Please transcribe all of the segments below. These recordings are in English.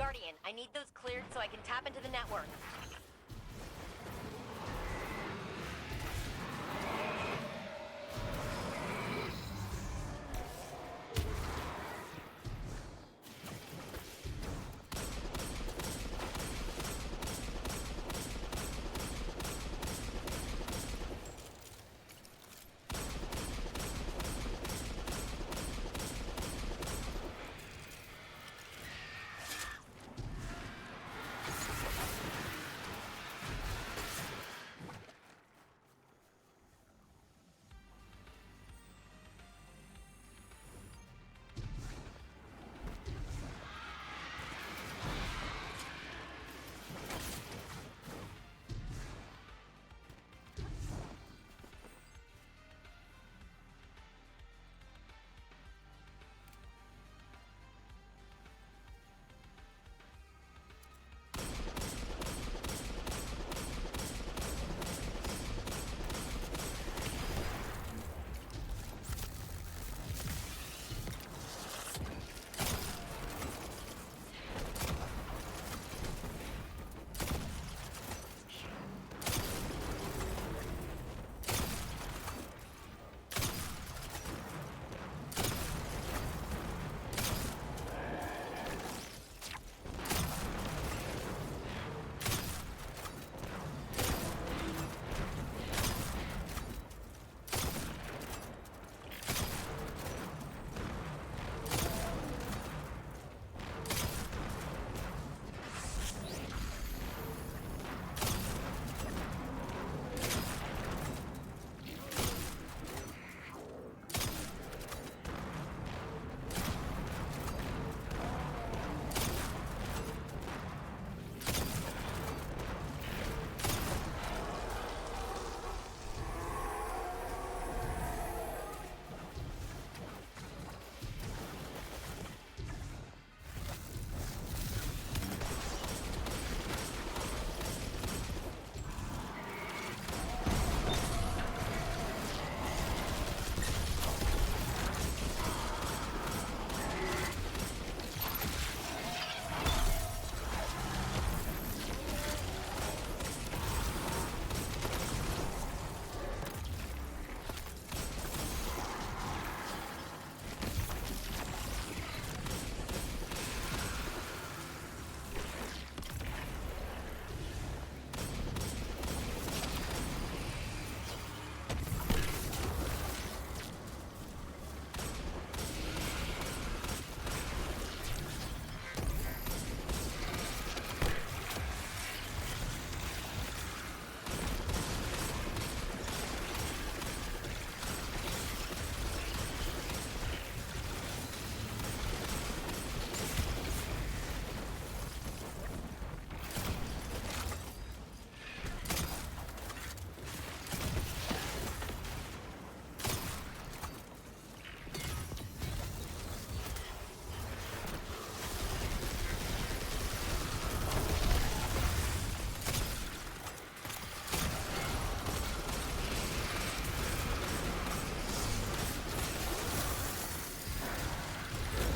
Guardian. I need those cleared so I can tap into the network.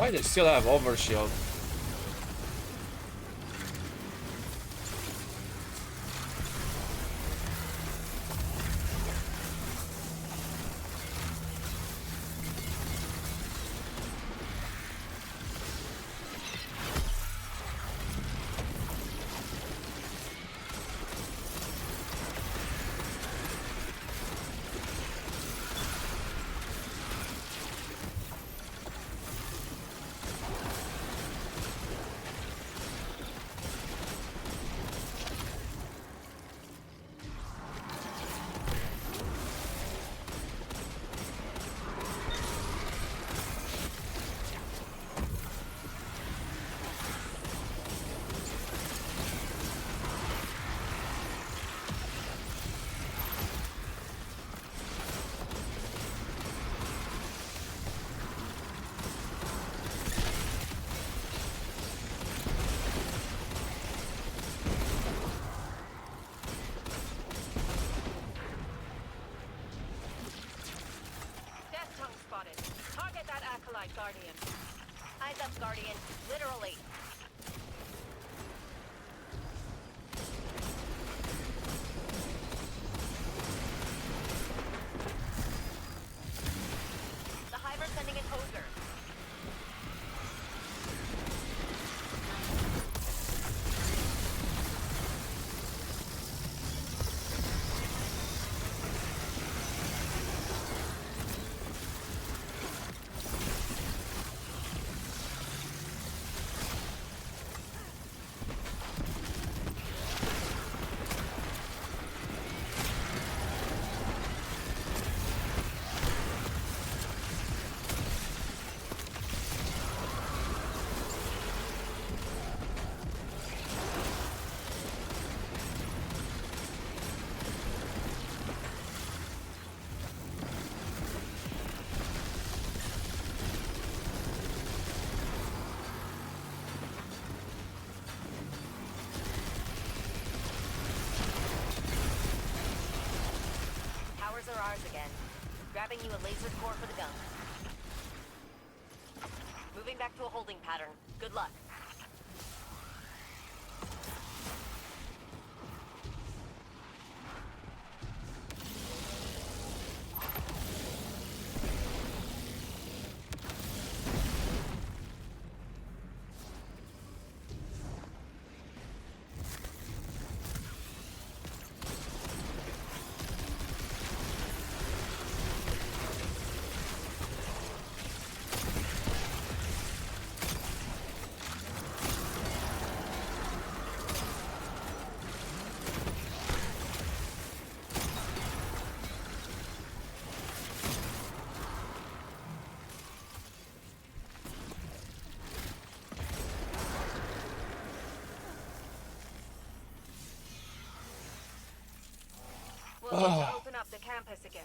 Why do they still have overshield? Guardian. Eyes up, Guardian. Literally. cars again. Grabbing you a laser core for the gun. Moving back to a holding pattern. Good luck. We'll need to open up the campus again.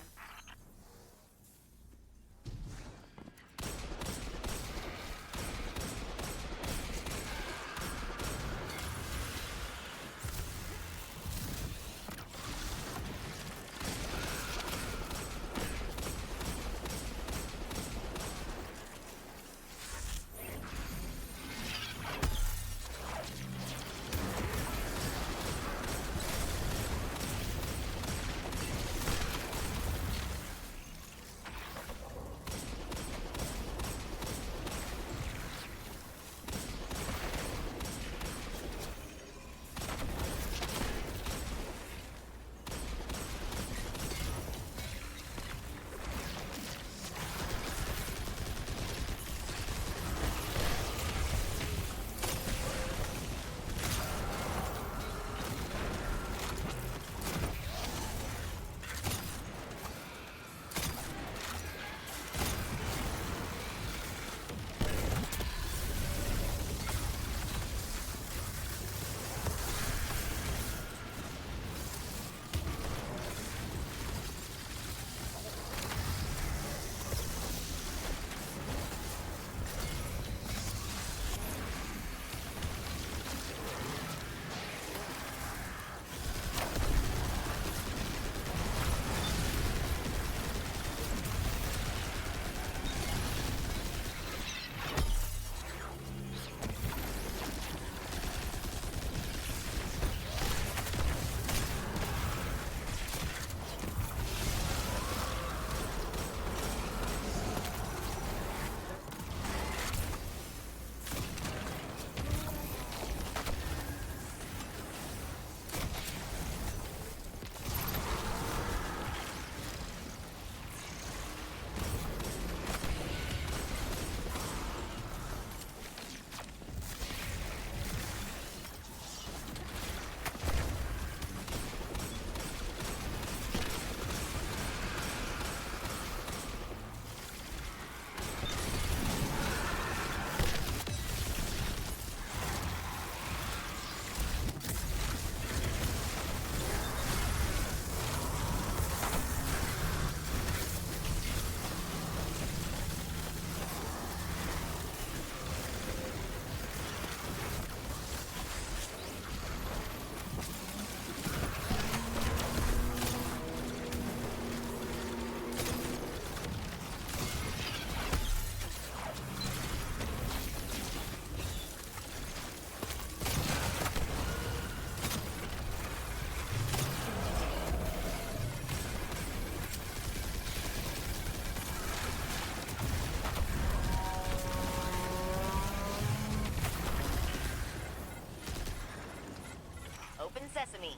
Sesame.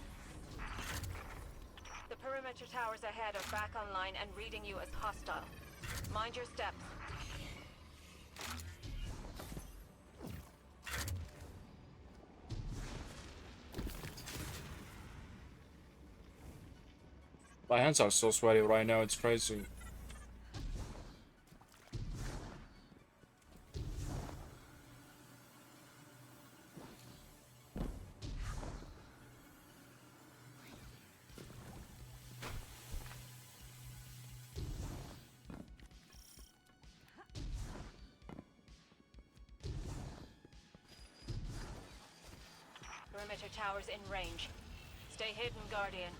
The perimeter towers ahead are back online and reading you as hostile. Mind your steps. My hands are so sweaty right now, it's crazy. Perimeter towers in range. Stay hidden, Guardian.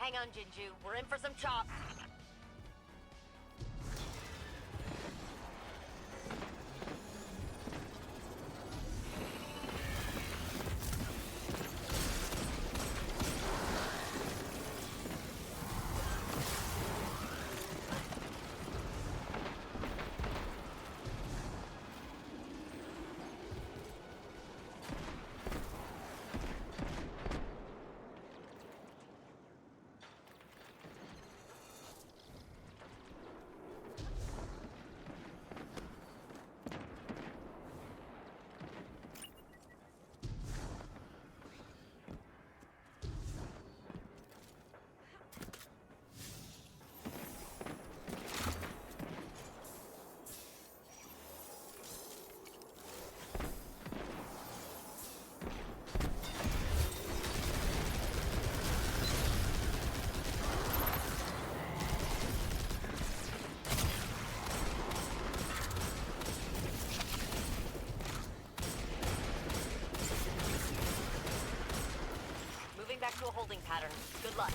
Hang on, Jinju. We're in for some chops. Back to a holding pattern. Good luck.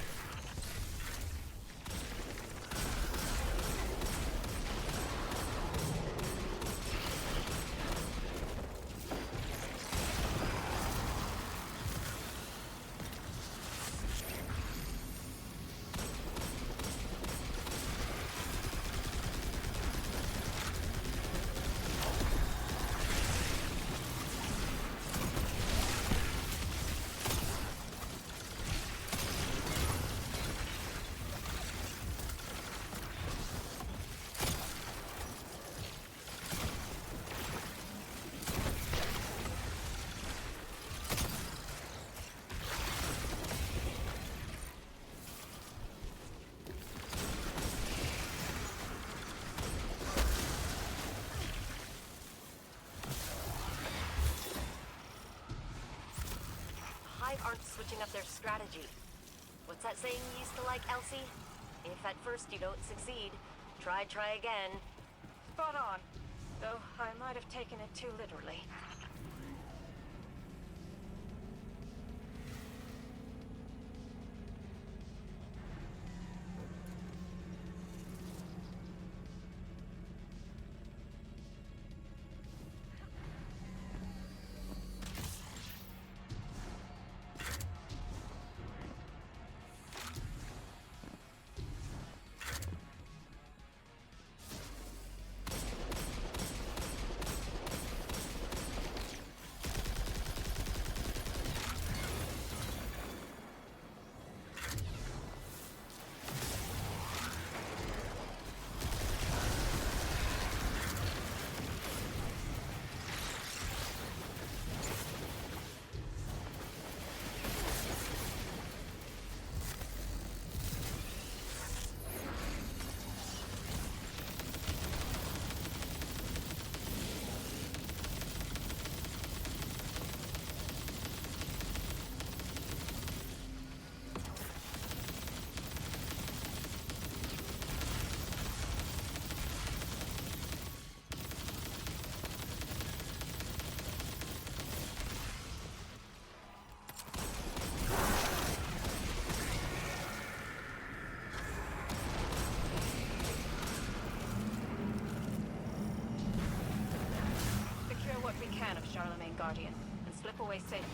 Aren't switching up their strategy. What's that saying you used to like, Elsie? If at first you don't succeed, try again. Spot on. Though I might have taken it too literally. Of Charlemagne Guardian and slip away safely.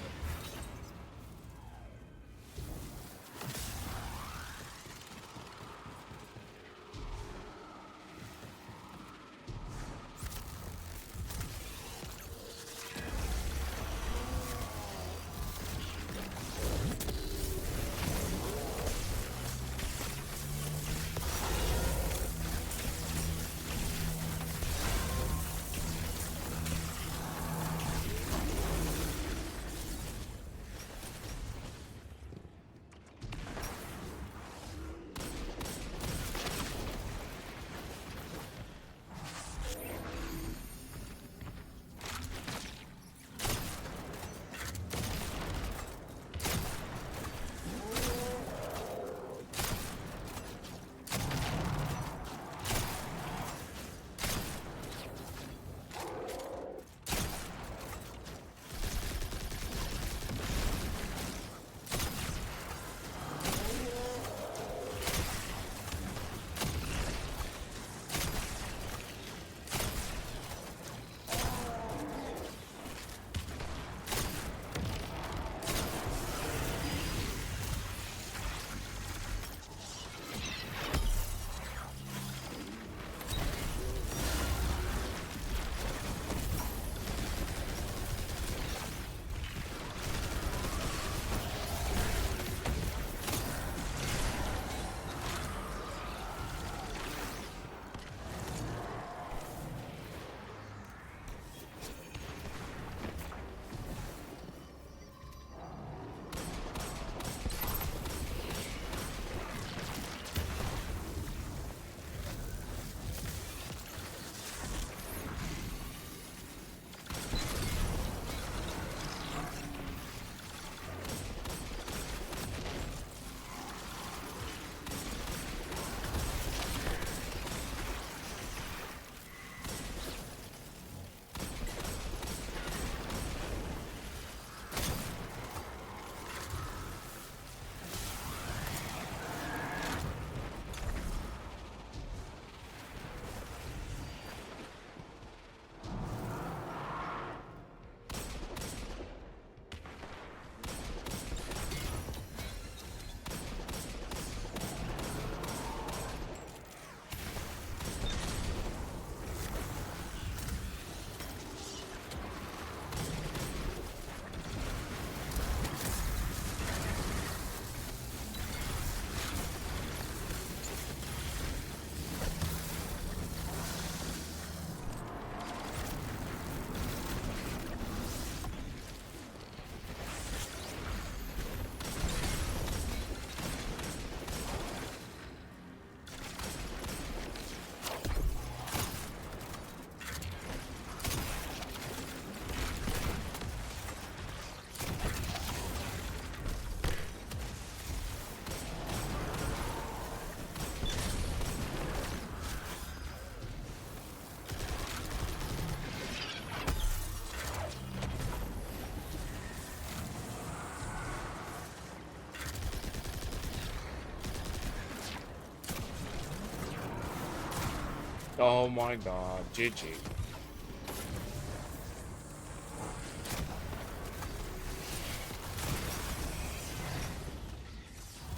Oh my god, GG.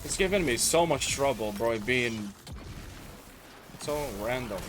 It's giving me so much trouble, bro, being so random.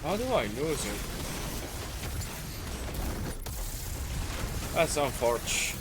How do I lose it? That's unfortunate.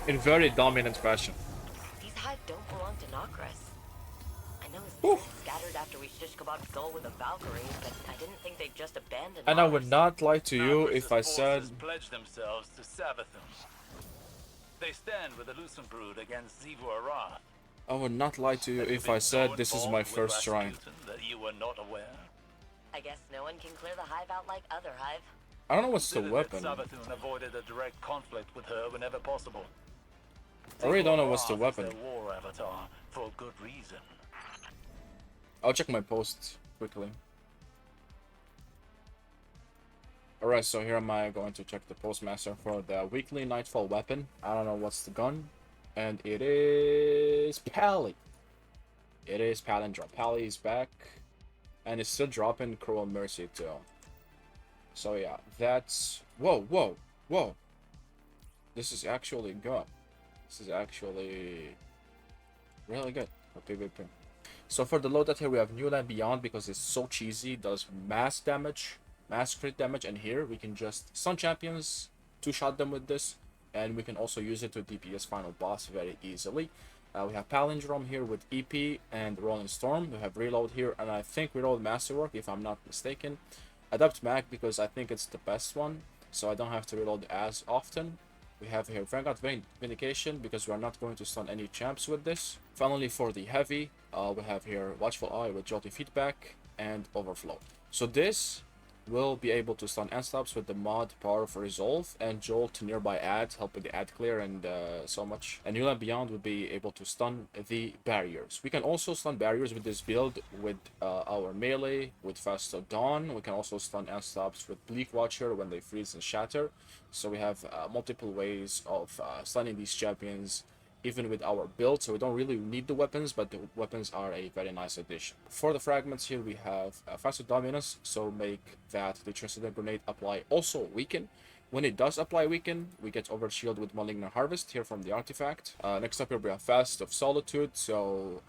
In very dominant fashion. These hive don't belong to Nokris. I know his Ooh. business scattered after we shish kebabbed Sol with a Valkyrie, but I didn't think they'd just abandon And I Mars. would not lie to you if I said forces pledged themselves to Savathun. They stand with the Lucent Brood against Zivor Arath. I would not lie to you if I said this is my first shrine. That you were not aware. I guess no one can clear the hive out like other hive. I don't know what's the Consider weapon. that Savathun avoided a direct conflict with her whenever possible. I really don't know what's the Zivor Arath weapon. is their war avatar for good reason. I'll check my post quickly. Alright, so here am I going to check the postmaster for the weekly nightfall weapon. I don't know what's the gun. And it is PALLY. It is Palindrome. PALLY is back. And it's still dropping Cruel Mercy too. So yeah, that's... Whoa, whoa, whoa. This is actually good. This is actually really good for PvP. So for the loadout here we have New Land Beyond because it's so cheesy. It does mass damage, mass crit damage, and here we can just stun champions, two-shot them with this, and we can also use it to DPS final boss very easily. We have Palindrome here with EP and Rolling Storm. We have Reload here, and I think Reload Masterwork if I'm not mistaken. Adapt Mag because I think it's the best one, so I don't have to reload as often. We have here Vanguard Vindication because we are not going to stun any champs with this. Finally, for the heavy, we have here Watchful Eye with Jolty Feedback and Overflow. So this will be able to stun N-Stops with the mod Power of Resolve and Jolt to nearby ads, help with the ad clear and so much. And New Land Beyond will be able to stun the barriers. We can also stun barriers with this build with our melee, with Fast of Dawn. We can also stun N-Stops with Bleak Watcher when they freeze and shatter. So we have multiple ways of stunning these champions even with our build, so we don't really need the weapons, but the weapons are a very nice addition. For the fragments here we have Faster Dominus, so make that the Transcendent Grenade apply also weaken. When it does apply weaken, we get Overshield with Malignant Harvest here from the artifact. Next up here we have Fast of Solitude, so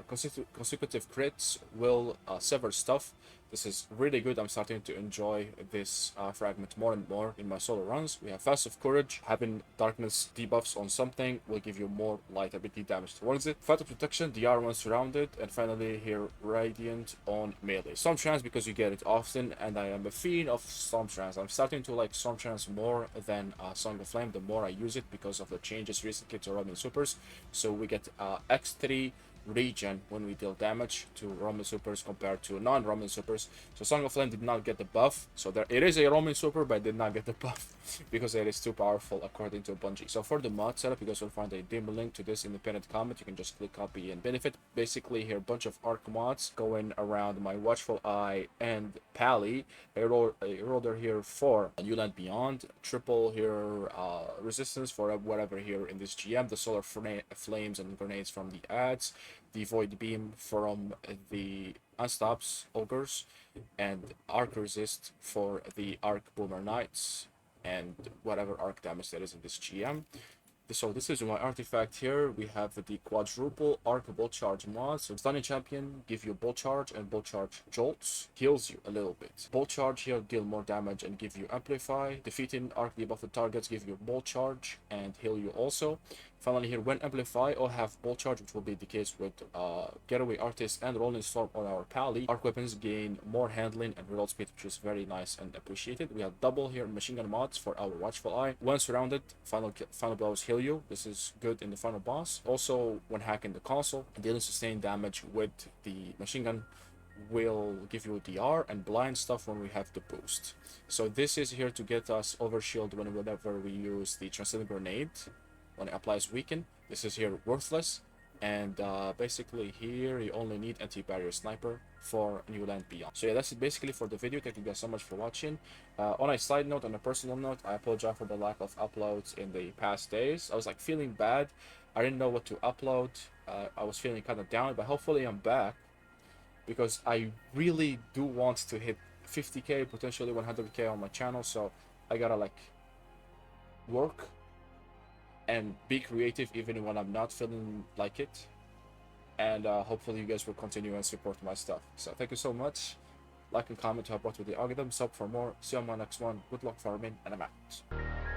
consecutive crits will sever stuff. This is really good. I'm starting to enjoy this fragment more and more in my solo runs. We have Fast of Courage. Having darkness debuffs on something will give you more light ability damage towards it. Fight of Protection, DR when surrounded. And finally here, Radiant on melee. Stormtrance because you get it often, and I am a fiend of Stormtrance. I'm starting to like Stormtrance more than Song of Flame the more I use it because of the changes recently to Roman Supers. So we get X3 regen when we deal damage to Roman Supers compared to non-Roman Supers. So Song of Flame did not get the buff, so there it is a Roman Super but did not get the buff because it is too powerful according to Bungie. So for the mod setup, you guys will find a dim link to this in the pinned comment. You can just click copy and benefit. Basically here a bunch of arc mods going around my Watchful Eye and PALLY. A roller here for New Land Beyond, triple here resistance for whatever here in this GM, the solar flames and grenades from the ads, the Void Beam from the Unstops Ogres, and Arc Resist for the Arc Boomer Knights, and whatever arc damage that is in this GM. So this is my artifact here. We have the quadruple arc bolt charge mod. So stunning champion give you bolt charge, and bolt charge jolts heals you a little bit. Bolt charge here deal more damage and give you amplify. Defeating arc debuffed targets give you bolt charge and heal you also. Finally here, when amplify or have bolt charge, which will be the case with Getaway Artist and Rolling Storm on our PALLY, arc weapons gain more handling and reload speed, which is very nice and appreciated. We have double here machine gun mods for our Watchful Eye. When surrounded, final blows heal you. This is good in the final boss. Also, when hacking the console, dealing sustained damage with the machine gun will give you DR and blind stuff when we have the boost. So this is here to get us overshield whenever we use the Transcendent Grenade. When it applies weaken, this is here worthless, and basically here you only need anti-barrier sniper for New Land Beyond. So yeah, that's it basically for the video. Thank you guys so much for watching. On a side note, on a personal note, I apologize for the lack of uploads in the past days. I was like feeling bad. I didn't know what to upload. I was feeling kind of down, but hopefully I'm back because I really do want to hit 50k, potentially 100k on my channel. So I gotta like work and be creative even when I'm not feeling like it, and hopefully you guys will continue and support my stuff. So thank you so much. Like and comment to help out with the algorithm. Sub for more. See you on my next one. Good luck farming, and I'm out.